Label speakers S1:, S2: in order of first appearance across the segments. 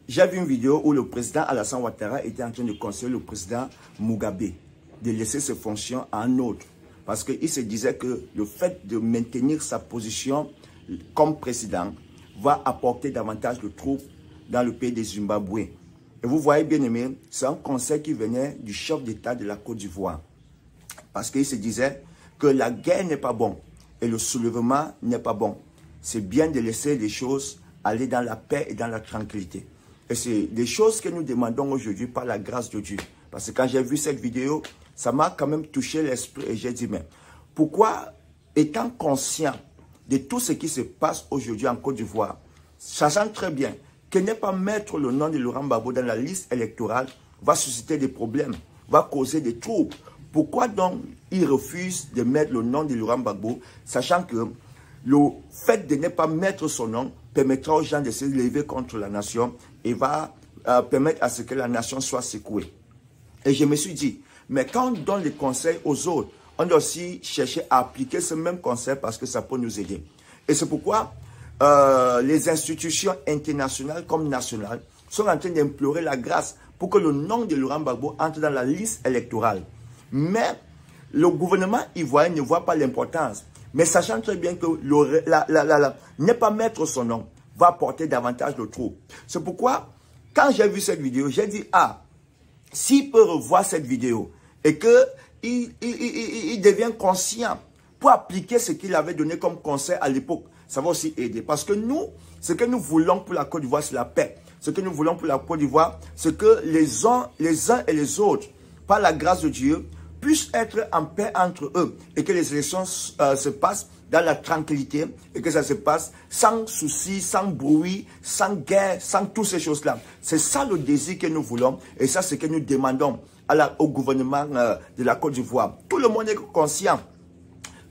S1: j'ai vu une vidéo où le président Alassane Ouattara était en train de conseiller le président Mugabe de laisser ses fonctions à un autre. Parce qu'il se disait que le fait de maintenir sa position comme président va apporter davantage de troupes dans le pays des Zimbabwe. Et vous voyez bien aimé, c'est un conseil qui venait du chef d'État de la Côte d'Ivoire. Parce qu'il se disait que la guerre n'est pas bon et le soulèvement n'est pas bon. C'est bien de laisser les choses aller dans la paix et dans la tranquillité. Et c'est des choses que nous demandons aujourd'hui par la grâce de Dieu. Parce que quand j'ai vu cette vidéo, ça m'a quand même touché l'esprit et j'ai dit, mais pourquoi, étant conscient de tout ce qui se passe aujourd'hui en Côte d'Ivoire, sachant très bien que ne pas mettre le nom de Laurent Gbagbo dans la liste électorale va susciter des problèmes, va causer des troubles. Pourquoi donc il refuse de mettre le nom de Laurent Gbagbo, sachant que le fait de ne pas mettre son nom permettra aux gens de se lever contre la nation et va permettre à ce que la nation soit secouée. Et je me suis dit, mais quand on donne des conseils aux autres, on doit aussi chercher à appliquer ce même conseil parce que ça peut nous aider. Et c'est pourquoi les institutions internationales comme nationales sont en train d'implorer la grâce pour que le nom de Laurent Gbagbo entre dans la liste électorale. Mais le gouvernement ivoirien ne voit pas l'importance. Mais sachant très bien que ne pas mettre son nom va apporter davantage de troubles. C'est pourquoi, quand j'ai vu cette vidéo, j'ai dit, ah, s'il peut revoir cette vidéo et qu'il devient conscient pour appliquer ce qu'il avait donné comme conseil à l'époque, ça va aussi aider. Parce que nous, ce que nous voulons pour la Côte d'Ivoire, c'est la paix. Ce que nous voulons pour la Côte d'Ivoire, c'est que les uns et les autres, par la grâce de Dieu, puissent être en paix entre eux et que les élections se passent dans la tranquillité et que ça se passe sans soucis, sans bruit, sans guerre, sans toutes ces choses-là. C'est ça le désir que nous voulons et ça c'est ce que nous demandons au gouvernement de la Côte d'Ivoire. Tout le monde est conscient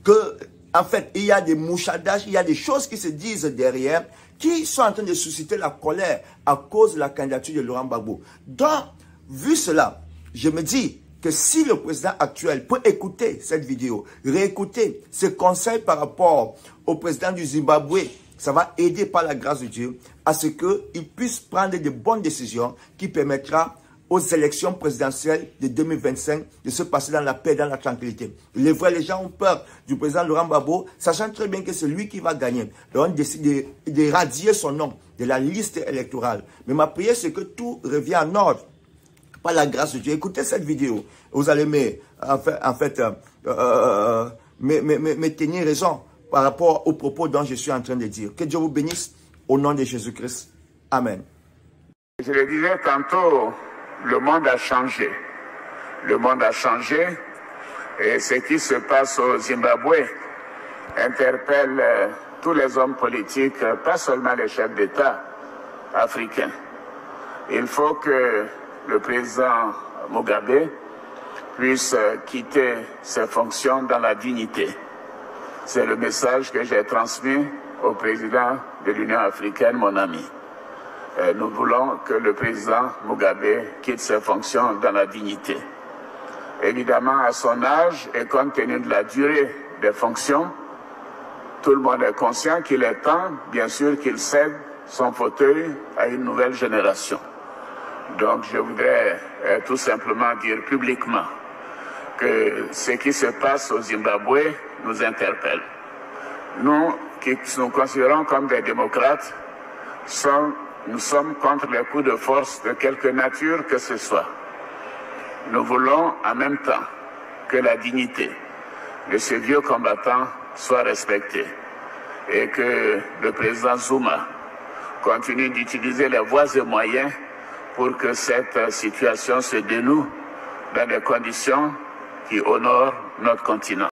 S1: que, en fait, il y a des mouchadages, il y a des choses qui se disent derrière qui sont en train de susciter la colère à cause de la candidature de Laurent Gbagbo. Donc, vu cela, je me dis que si le président actuel peut écouter cette vidéo, réécouter ses conseils par rapport au président du Zimbabwe, ça va aider par la grâce de Dieu à ce qu'il puisse prendre de bonnes décisions qui permettra aux élections présidentielles de 2025 de se passer dans la paix et dans la tranquillité. Les gens ont peur du président Laurent Gbagbo, sachant très bien que c'est lui qui va gagner. Et on décide de radier son nom de la liste électorale. Mais ma prière, c'est que tout revient en ordre. Par la grâce de Dieu, écoutez cette vidéo. Vous allez me tenir raison par rapport aux propos dont je suis en train de dire. Que Dieu vous bénisse au nom de Jésus-Christ. Amen.
S2: Je le disais tantôt, le monde a changé. Le monde a changé et ce qui se passe au Zimbabwe interpelle tous les hommes politiques, pas seulement les chefs d'État africains. Il faut que le président Mugabe puisse quitter ses fonctions dans la dignité. C'est le message que j'ai transmis au président de l'Union africaine, mon ami. Nous voulons que le président Mugabe quitte ses fonctions dans la dignité. Évidemment, à son âge et compte tenu de la durée des fonctions, tout le monde est conscient qu'il est temps, bien sûr, qu'il cède son fauteuil à une nouvelle génération. Donc je voudrais tout simplement dire publiquement que ce qui se passe au Zimbabwe nous interpelle. Nous, qui nous considérons comme des démocrates, nous sommes contre les coups de force de quelque nature que ce soit. Nous voulons en même temps que la dignité de ces vieux combattants soit respectée et que le président Zuma continue d'utiliser les voies et moyens pour que cette situation se dénoue dans des conditions qui honorent notre continent.